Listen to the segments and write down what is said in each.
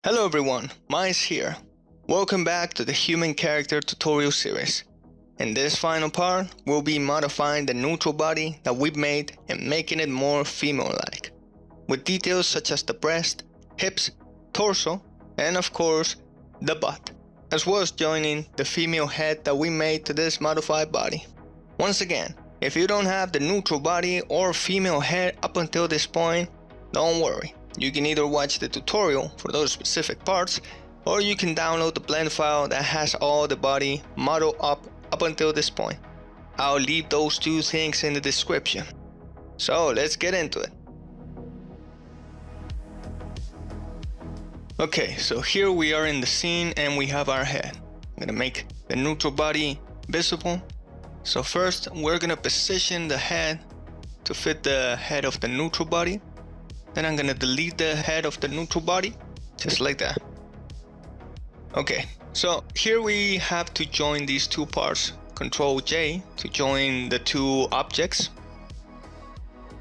Hello everyone, maisth here. Welcome back to the human character tutorial series. In this final part, we'll be modifying the neutral body that we've made and making it more female-like, with details such as the breast, hips, torso, and of course, the butt, as well as joining the female head that we made to this modified body. Once again, if you don't have the neutral body or female head up until this point, don't worry. You can either watch the tutorial for those specific parts, or you can download the blend file that has all the body model up until this point. I'll leave those two things in the description. So let's get into it. Okay, so here we are in the scene and we have our head. I'm gonna make the neutral body visible. So first we're gonna position the head to fit the head of the neutral body. Then I'm gonna delete the head of the neutral body, just like that. Okay, so here we have to join these two parts. Control J to join the two objects.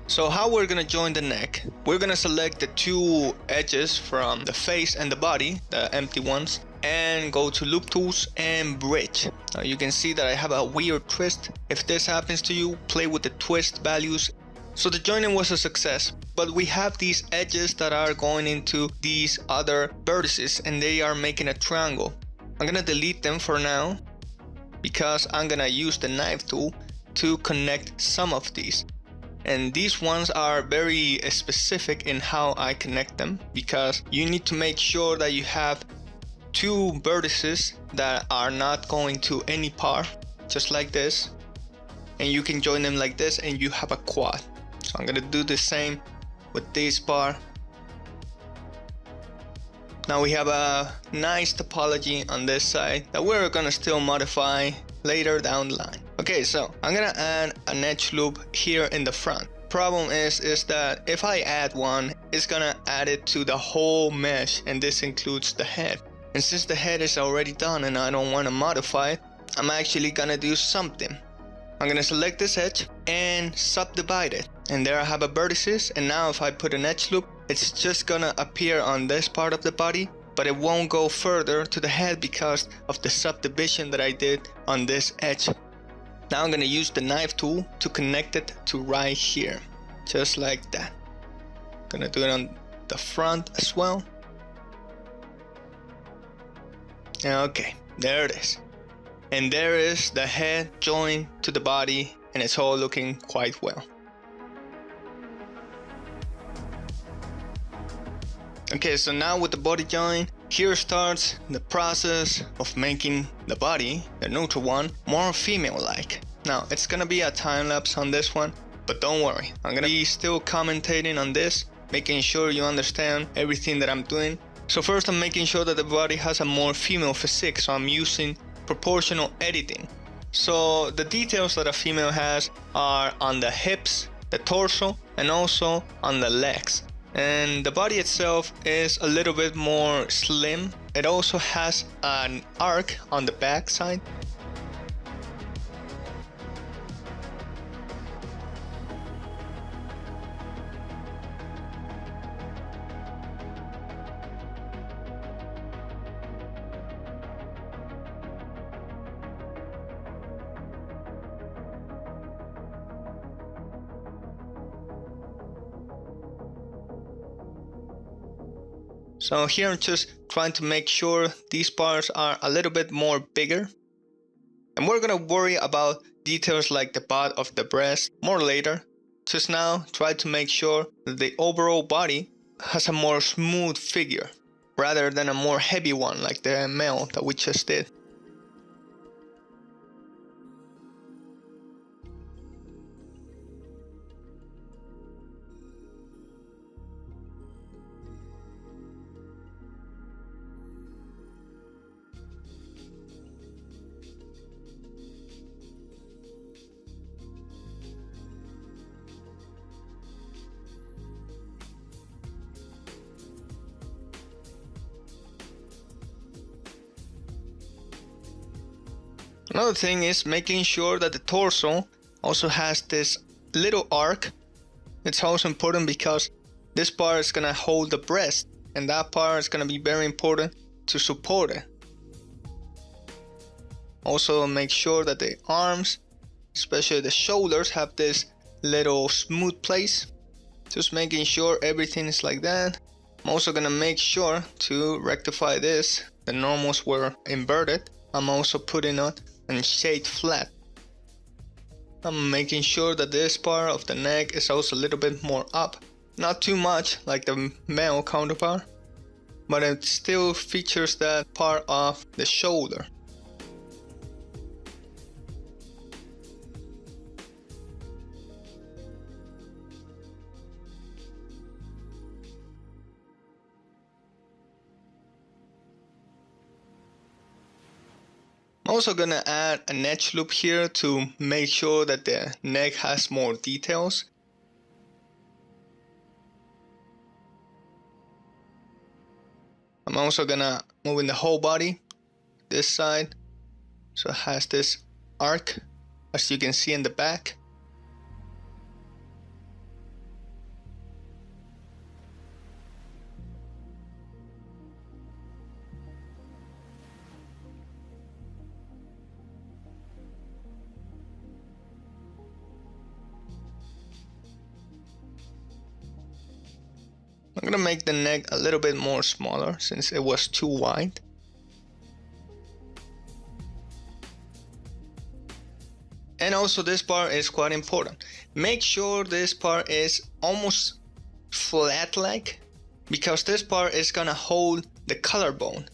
So how we're gonna join the neck? We're gonna select the two edges from the face and the body, the empty ones, and go to Loop Tools and Bridge. Now you can see that I have a weird twist. If this happens to you, play with the twist values. So the joining was a success, but we have these edges that are going into these other vertices and they are making a triangle. I'm gonna delete them for now because I'm gonna use the knife tool to connect some of these. And these ones are very specific in how I connect them, because you need to make sure that you have two vertices that are not going to any part, just like this. And you can join them like this and you have a quad. So I'm gonna do the same with this bar. Now we have a nice topology on this side that we're gonna still modify later down the line. Okay, so I'm gonna add an edge loop here in the front. Problem is that if I add one, it's gonna add it to the whole mesh, and this includes the head. And since the head is already done and I don't wanna modify it, I'm actually gonna do something. I'm gonna select this edge and subdivide it. And there I have a vertices, and now if I put an edge loop, it's just gonna appear on this part of the body, but it won't go further to the head because of the subdivision that I did on this edge. Now I'm gonna use the knife tool to connect it to right here, just like that. Gonna do it on the front as well. Okay, there it is. And there is the head joined to the body, and it's all looking quite well. Okay, so now with the body join, here starts the process of making the body, the neutral one, more female-like. Now, it's gonna be a time lapse on this one, but don't worry. I'm gonna be still commentating on this, making sure you understand everything that I'm doing. So first I'm making sure that the body has a more female physique, so I'm using proportional editing. So the details that a female has are on the hips, the torso, and also on the legs. And the body itself is a little bit more slim. It also has an arc on the back side. So here I'm just trying to make sure these parts are a little bit more bigger. And we're gonna worry about details like the butt of the breast more later. Just now, try to make sure that the overall body has a more smooth figure, rather than a more heavy one like the male that we just did. Another thing is making sure that the torso also has this little arc. It's also important because this part is gonna hold the breast, and that part is going to be very important to support it. Also make sure that the arms, especially the shoulders, have this little smooth place. Just making sure everything is like that. I'm also gonna make sure to rectify this. The normals were inverted. I'm also putting it on shade flat. I'm making sure that this part of the neck is also a little bit more up. Not too much like the male counterpart, but it still features that part of the shoulder. I'm also gonna add an edge loop here to make sure that the neck has more details. I'm also gonna move in the whole body, this side, so it has this arc, as you can see in the back. I'm gonna make the neck a little bit more smaller since it was too wide. And also this part is quite important. Make sure this part is almost flat-like, because this part is gonna hold the collarbone.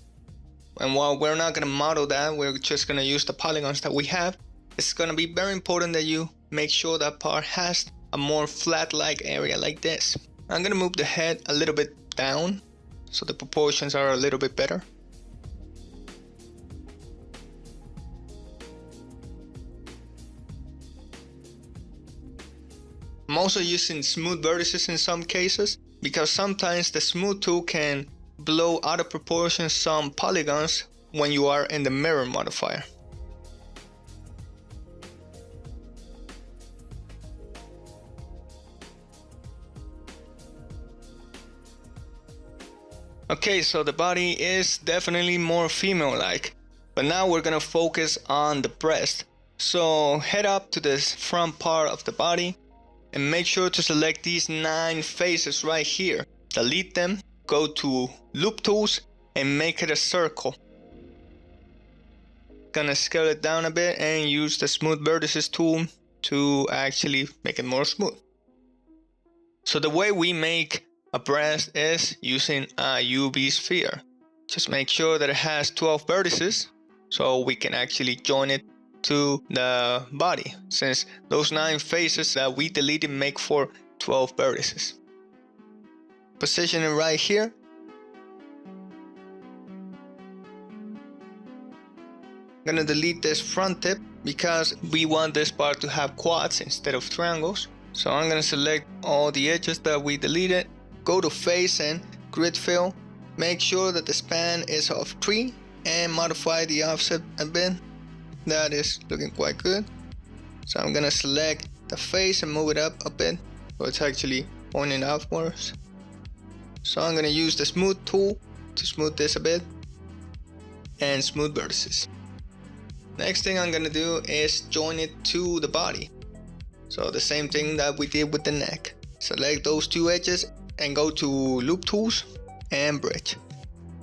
And while we're not gonna model that, we're just gonna use the polygons that we have. It's gonna be very important that you make sure that part has a more flat-like area like this. I'm gonna move the head a little bit down so the proportions are a little bit better. I'm also using smooth vertices in some cases because sometimes the smooth tool can blow out of proportion some polygons when you are in the mirror modifier. Okay, so the body is definitely more female-like, but now we're gonna focus on the breast. So head up to this front part of the body and make sure to select these 9 faces right here. Delete them, go to loop tools and make it a circle. Gonna scale it down a bit and use the smooth vertices tool to actually make it more smooth. So the way we make a breast is using a UV sphere. Just make sure that it has 12 vertices so we can actually join it to the body, since those 9 faces that we deleted make for 12 vertices. Position it right here. I'm gonna delete this front tip because we want this part to have quads instead of triangles. So I'm gonna select all the edges that we deleted. Go to face and grid fill. Make sure that the span is of 3 and modify the offset a bit. That is looking quite good. So I'm gonna select the face and move it up a bit so it's actually pointing outwards. So I'm gonna use the smooth tool to smooth this a bit and smooth vertices. Next thing I'm gonna do is join it to the body. So the same thing that we did with the neck. Select those 2 edges and go to loop tools and bridge.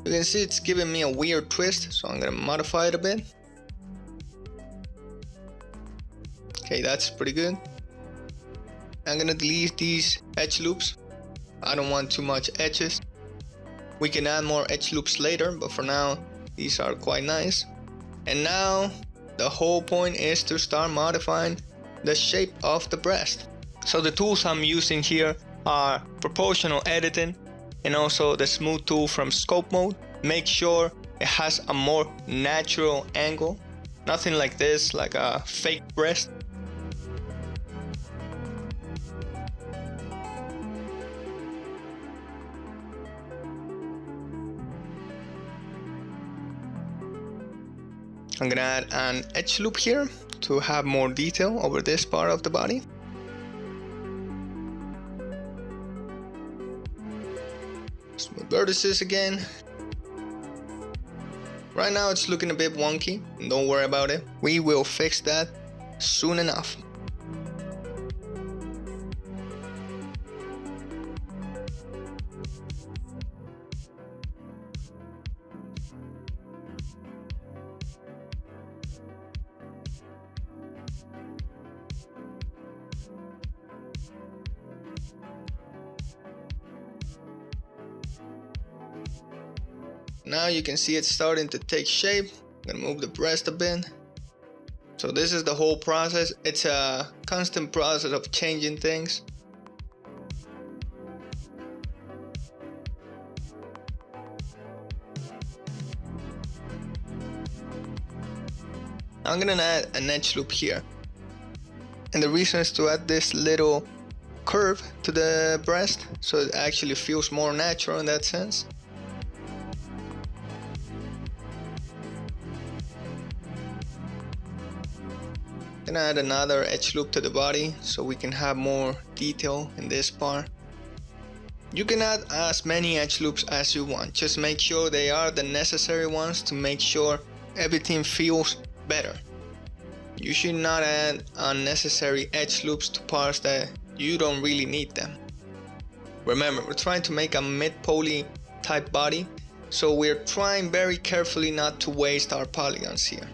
You can see it's giving me a weird twist, so I'm gonna modify it a bit. Okay, that's pretty good. I'm gonna delete these edge loops. I don't want too much edges. We can add more edge loops later, but for now these are quite nice. And now the whole point is to start modifying the shape of the breast. So the tools I'm using here are proportional editing and also the smooth tool from scope mode. Make sure it has a more natural angle, nothing like this, like a fake breast. I'm gonna add an edge loop here to have more detail over this part of the body. Smooth vertices again. Right now it's looking a bit wonky, don't worry about it. We will fix that soon enough. Now you can see it's starting to take shape. I'm gonna move the breast a bit. So this is the whole process. It's a constant process of changing things. I'm gonna add an edge loop here. And the reason is to add this little curve to the breast so it actually feels more natural in that sense. Gonna add another edge loop to the body so we can have more detail in this part. You can add as many edge loops as you want, just make sure they are the necessary ones to make sure everything feels better. You should not add unnecessary edge loops to parts that you don't really need them. Remember, we're trying to make a mid-poly type body, so we're trying very carefully not to waste our polygons here.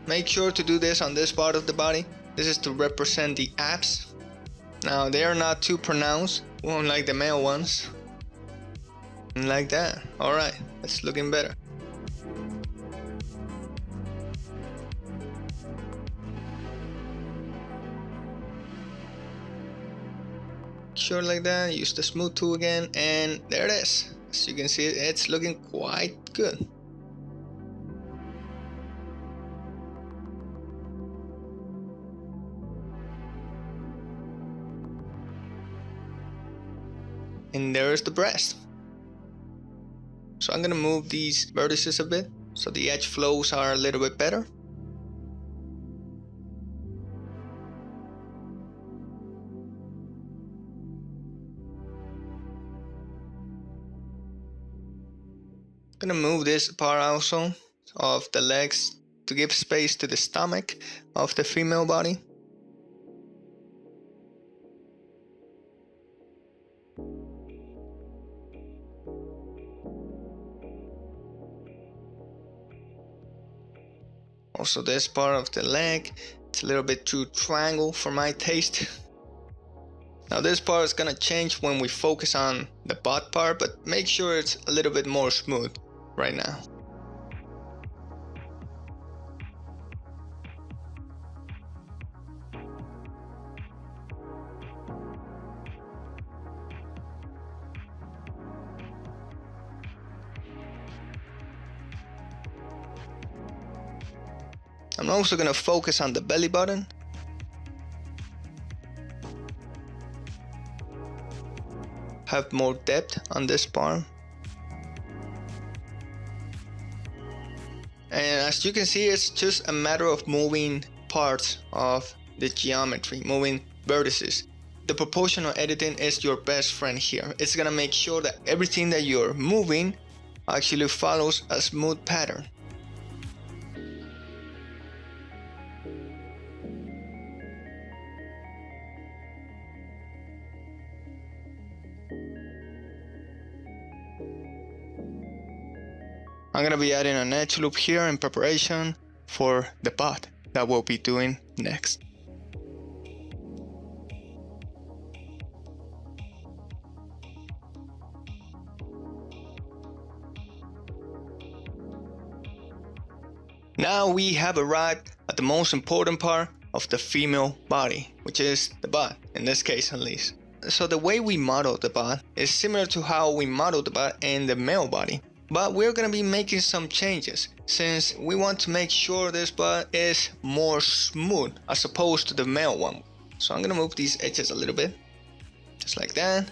Make sure to do this on this part of the body. This is to represent the abs. Now they are not too pronounced, unlike the male ones. Like that. Alright, it's looking better. Sure, like that. Use the smooth tool again, and there it is. As you can see, it's looking quite good. And there's the breast. So I'm gonna move these vertices a bit so the edge flows are a little bit better. Gonna move this part also of the legs to give space to the stomach of the female body. Also this part of the leg, it's a little bit too triangle for my taste. Now this part is gonna change when we focus on the butt part, but make sure it's a little bit more smooth right now. I'm also going to focus on the belly button. Have more depth on this part. And as you can see, it's just a matter of moving parts of the geometry, moving vertices. The proportional editing is your best friend here. It's going to make sure that everything that you're moving actually follows a smooth pattern. I'm gonna be adding an edge loop here in preparation for the butt that we'll be doing next. Now we have arrived at the most important part of the female body, which is the butt, in this case at least. So the way we model the butt is similar to how we model the butt in the male body. But we're gonna be making some changes since we want to make sure this butt is more smooth as opposed to the male one. So I'm gonna move these edges a little bit, just like that.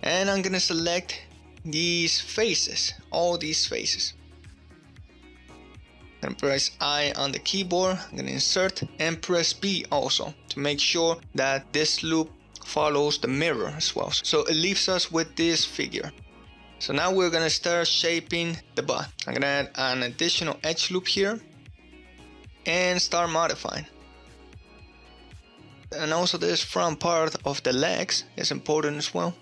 And I'm gonna select these faces, all these faces. I'm gonna press I on the keyboard, I'm gonna insert and press B also to make sure that this loop follows the mirror as well. So it leaves us with this figure. So now we're gonna start shaping the butt. I'm gonna add an additional edge loop here and start modifying. And also this front part of the legs is important as well.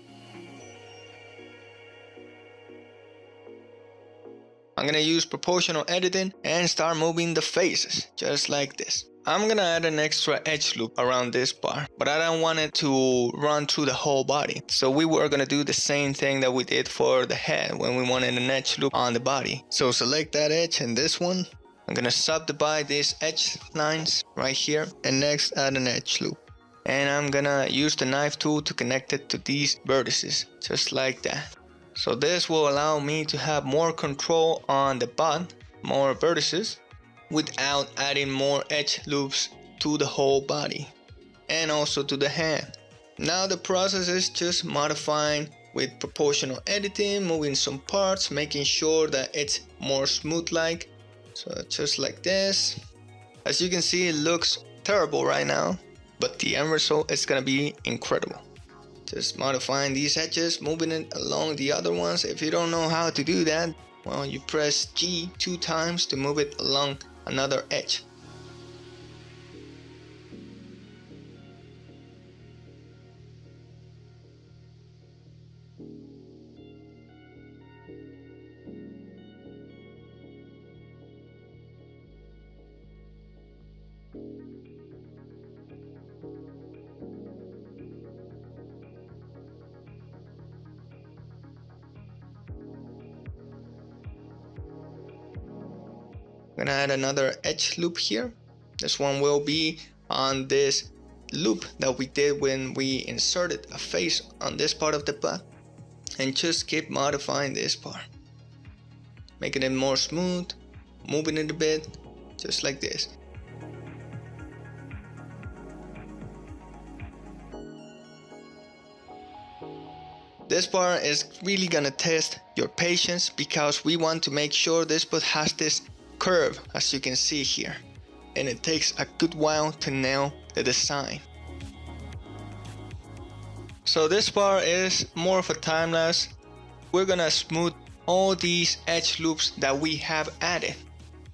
I'm gonna use proportional editing and start moving the faces, just like this. I'm gonna add an extra edge loop around this bar, but I don't want it to run through the whole body. So we were gonna do the same thing that we did for the head when we wanted an edge loop on the body. So select that edge and this one. I'm gonna subdivide these edge lines right here, and next add an edge loop. And I'm gonna use the knife tool to connect it to these vertices, just like that. So this will allow me to have more control on the butt, more vertices, without adding more edge loops to the whole body and also to the hand. Now the process is just modifying with proportional editing, moving some parts, making sure that it's more smooth like. So just like this. As you can see, it looks terrible right now, but the end result is gonna be incredible. Just modifying these edges, moving it along the other ones. If you don't know how to do that, well, you press G 2 times to move it along another edge. I'm gonna add another edge loop here. This one will be on this loop that we did when we inserted a face on this part of the butt, and just keep modifying this part, making it more smooth, moving it a bit, just like this. This part is really gonna test your patience because we want to make sure this butt has this curve, as you can see here, and it takes a good while to nail the design. So this part is more of a time lapse. We're gonna smooth all these edge loops that we have added.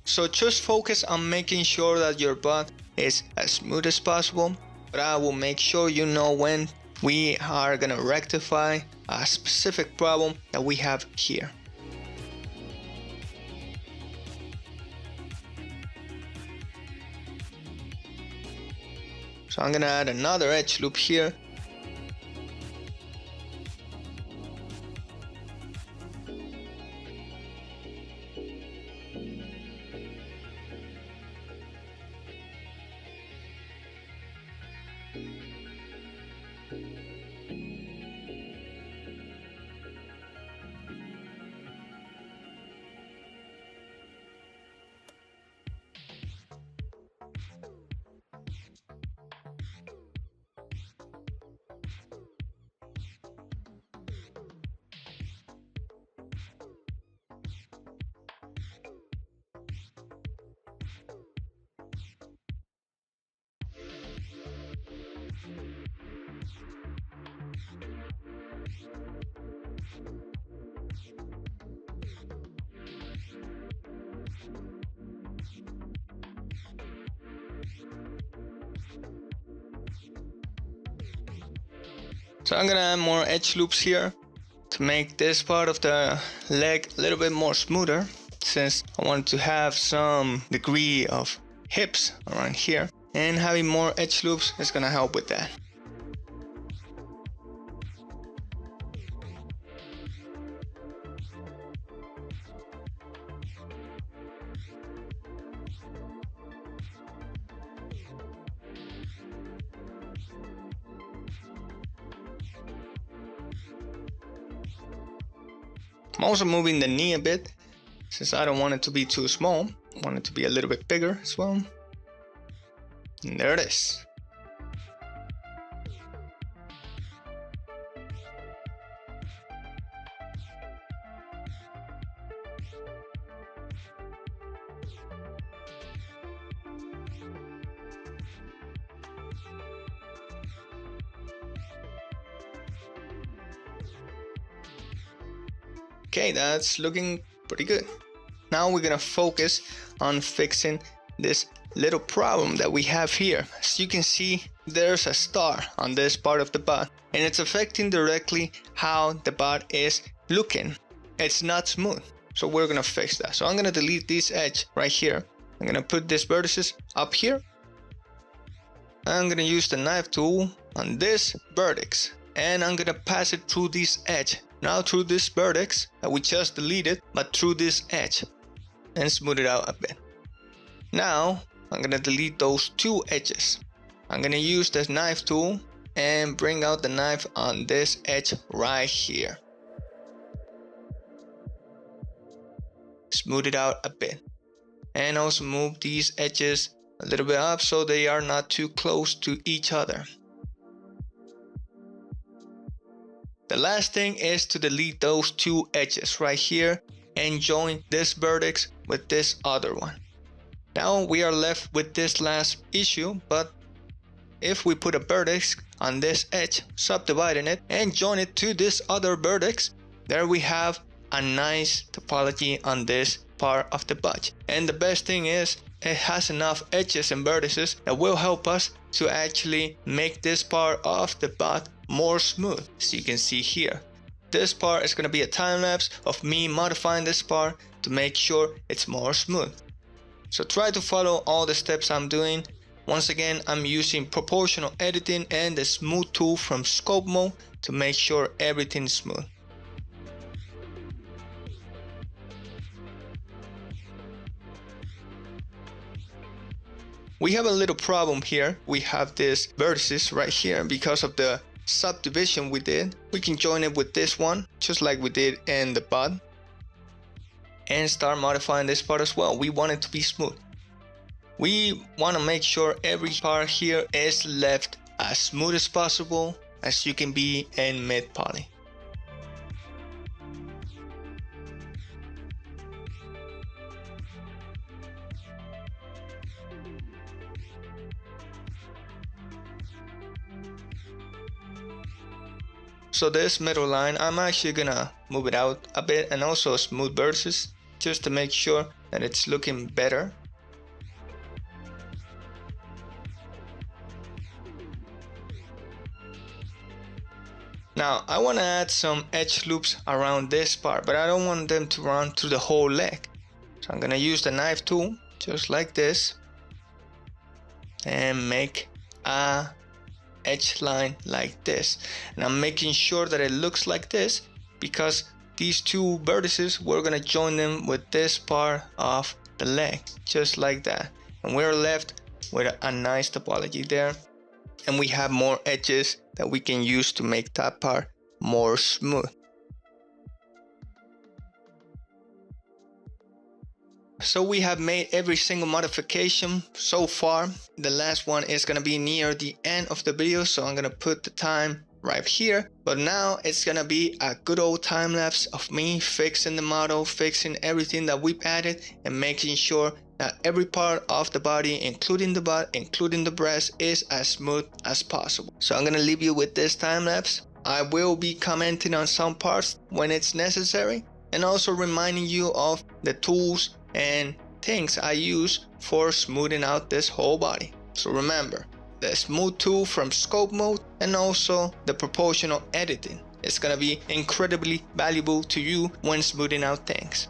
So just focus on making sure that your butt is as smooth as possible, but I will make sure you know when we are gonna rectify a specific problem that we have here. So I'm gonna add another edge loop here. So I'm gonna add more edge loops here to make this part of the leg a little bit more smoother, since I want to have some degree of hips around here, and having more edge loops is gonna help with that. I'm also moving the knee a bit, since I don't want it to be too small. I want it to be a little bit bigger as well. And there it is. Okay, that's looking pretty good. Now we're gonna focus on fixing this little problem that we have here. As you can see, there's a star on this part of the bot, and it's affecting directly how the bot is looking. It's not smooth, so we're gonna fix that. So I'm gonna delete this edge right here. I'm gonna put these vertices up here. I'm gonna use the knife tool on this vertex, and I'm gonna pass it through this edge. Now through this vertex that we just deleted, but through this edge, and smooth it out a bit. Now I'm gonna delete those two edges. I'm gonna use this knife tool and bring out the knife on this edge right here. Smooth it out a bit, and also move these edges a little bit up so they are not too close to each other. The last thing is to delete those two edges right here and join this vertex with this other one. Now we are left with this last issue, but if we put a vertex on this edge, subdividing it and join it to this other vertex, there we have a nice topology on this part of the bot. And the best thing is it has enough edges and vertices that will help us to actually make this part of the bot more smooth. As you can see here, this part is going to be a time lapse of me modifying this part to make sure it's more smooth. So try to follow all the steps I'm doing. Once again, I'm using proportional editing and the smooth tool from scope mode to make sure everything's smooth. We have a little problem here. We have this vertices right here because of the subdivision we did. We can join it with this one, just like we did in the bot, and start modifying this part as well. We want it to be smooth. We want to make sure every part here is left as smooth as possible as you can be in mid poly. So this middle line, I'm actually gonna move it out a bit and also smooth vertices just to make sure that it's looking better. Now I want to add some edge loops around this part, but I don't want them to run through the whole leg. So I'm gonna use the knife tool just like this and make a edge line like this, and I'm making sure that it looks like this because these two vertices, we're gonna join them with this part of the leg just like that, and we're left with a nice topology there, and we have more edges that we can use to make that part more smooth. So we have made every single modification so far. The last one is going to be near the end of the video, so I'm going to put the time right here. But now it's going to be a good old time lapse of me fixing the model, fixing everything that we've added, and making sure that every part of the body, including the butt, including the breast, is as smooth as possible. So I'm going to leave you with this time lapse. I will be commenting on some parts when it's necessary, and also reminding you of the tools and things I use for smoothing out this whole body. So remember, the smooth tool from scope mode and also the proportional editing. It's gonna be incredibly valuable to you when smoothing out things.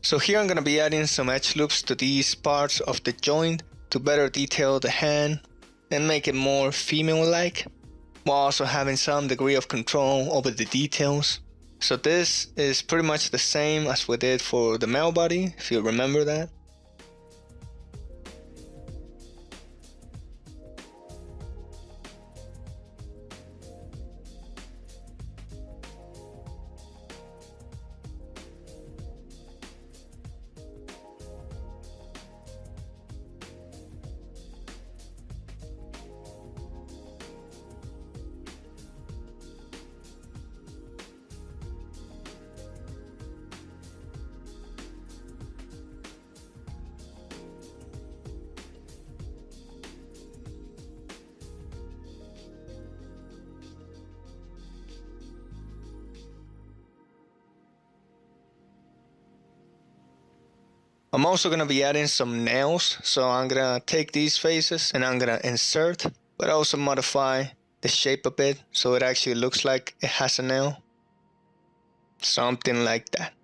So here I'm going to be adding some edge loops to these parts of the joint to better detail the hand and make it more female-like, while also having some degree of control over the details. So this is pretty much the same as we did for the male body, if you remember that. I'm also going to be adding some nails, so I'm going to take these faces and I'm going to insert, but also modify the shape a bit so it actually looks like it has a nail. Something like that.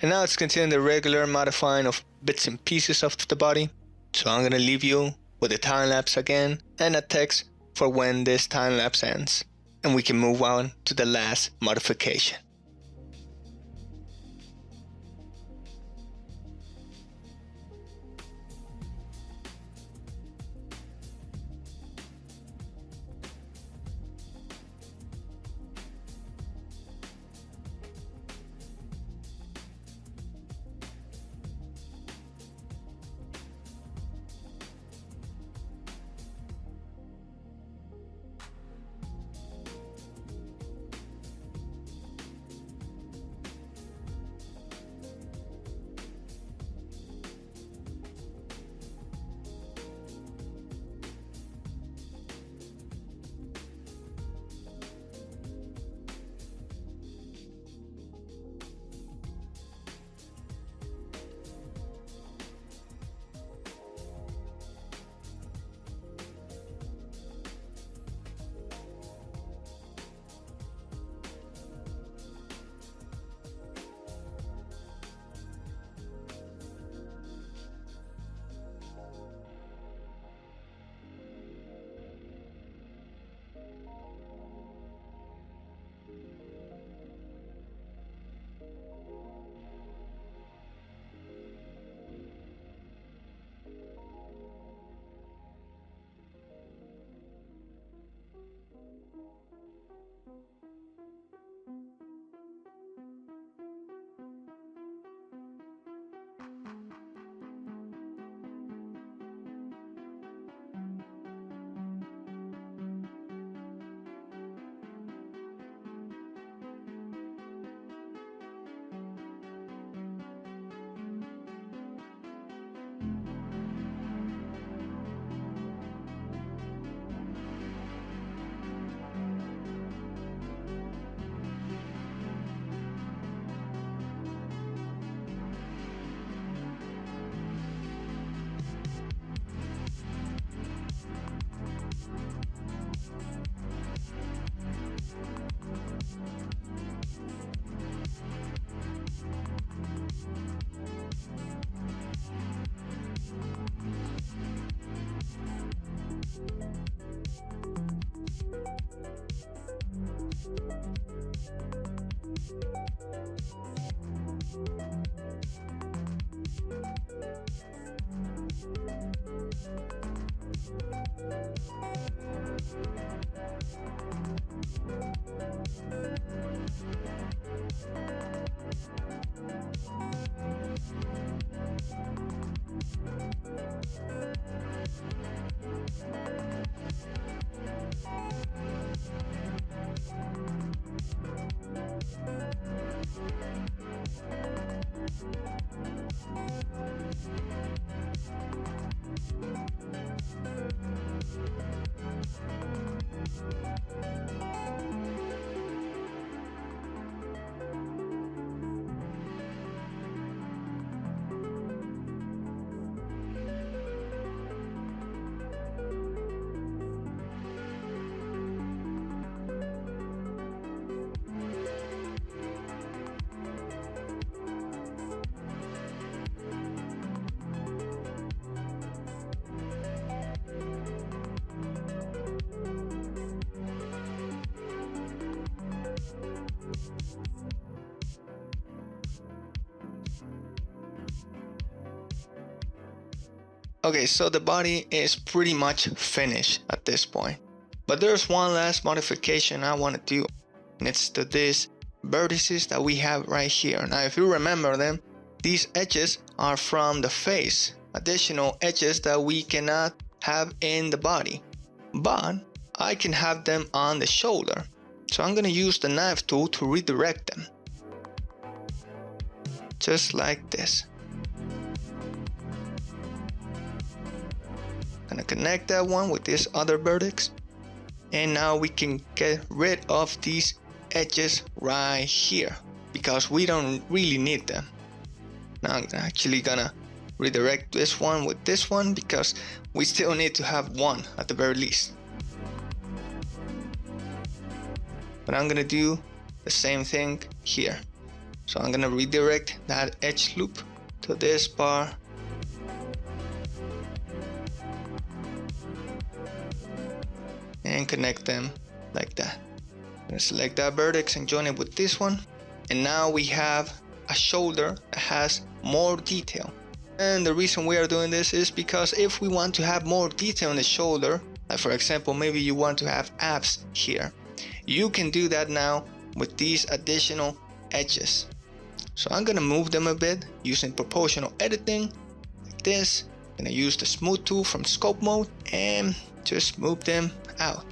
And now let's continue the regular modifying of bits and pieces of the body. So I'm gonna leave you with a time lapse again and a text for when this time lapse ends. And we can move on to the last modification. Okay, so the body is pretty much finished at this point. But there's one last modification I want to do, and it's to these vertices that we have right here. Now, if you remember them, these edges are from the face, additional edges that we cannot have in the body, but I can have them on the shoulder. So I'm going to use the knife tool to redirect them. Just like this. I'm going to connect that one with this other vertex. And now we can get rid of these edges right here because we don't really need them. Now I'm actually gonna redirect this one with this one because we still need to have one at the very least. But I'm gonna do the same thing here. So I'm gonna redirect that edge loop to this bar. And connect them like that. I'm gonna select that vertex and join it with this one. And now we have a shoulder that has more detail. And the reason we are doing this is because if we want to have more detail in the shoulder, like for example, maybe you want to have abs here, you can do that now with these additional edges. So I'm gonna move them a bit using proportional editing like this. I'm gonna use the smooth tool from scope mode and just move them out.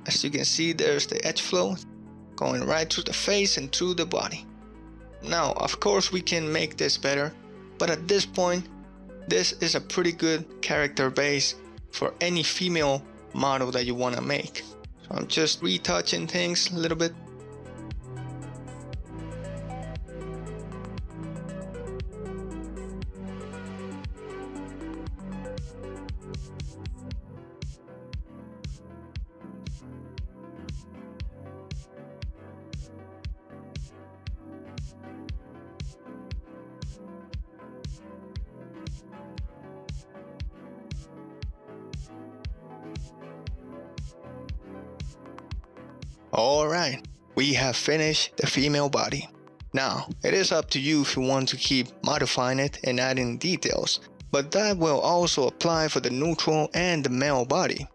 As you can see, there's the edge flow going right through the face and through the body. Now, of course, we can make this better, but at this point, this is a pretty good character base for any female model that you want to make. So I'm just retouching things a little bit. Alright, we have finished the female body. Now, it is up to you if you want to keep modifying it and adding details, but that will also apply for the neutral and the male body.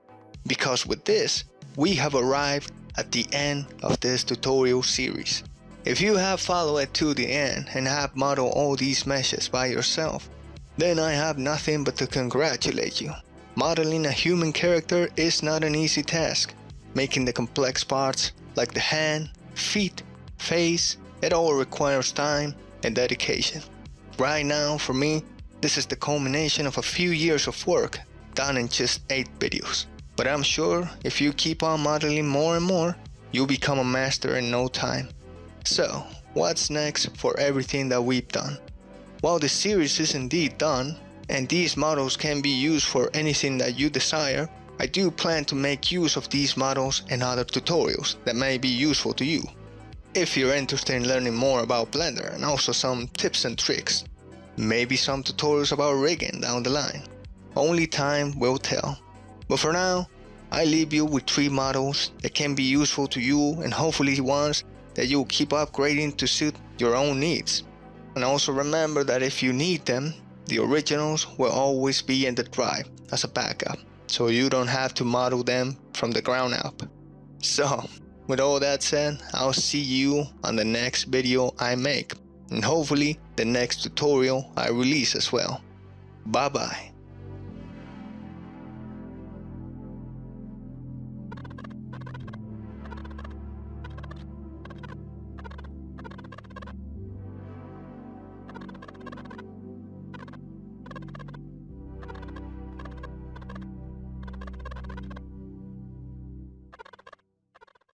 Because with this, we have arrived at the end of this tutorial series. If you have followed it to the end and have modeled all these meshes by yourself, then I have nothing but to congratulate you. Modeling a human character is not an easy task. Making the complex parts like the hand, feet, face, it all requires time and dedication. Right now, for me, this is the culmination of a few years of work done in just 8 videos. But I'm sure if you keep on modeling more and more, you'll become a master in no time. So, what's next for everything that we've done? While the series is indeed done, and these models can be used for anything that you desire, I do plan to make use of these models and other tutorials that may be useful to you. If you're interested in learning more about Blender and also some tips and tricks, maybe some tutorials about rigging down the line, only time will tell. But for now, I leave you with 3 models that can be useful to you and hopefully ones that you'll keep upgrading to suit your own needs. And also remember that if you need them, the originals will always be in the drive as a backup, so you don't have to model them from the ground up. So, with all that said, I'll see you on the next video I make, and hopefully the next tutorial I release as well. Bye bye.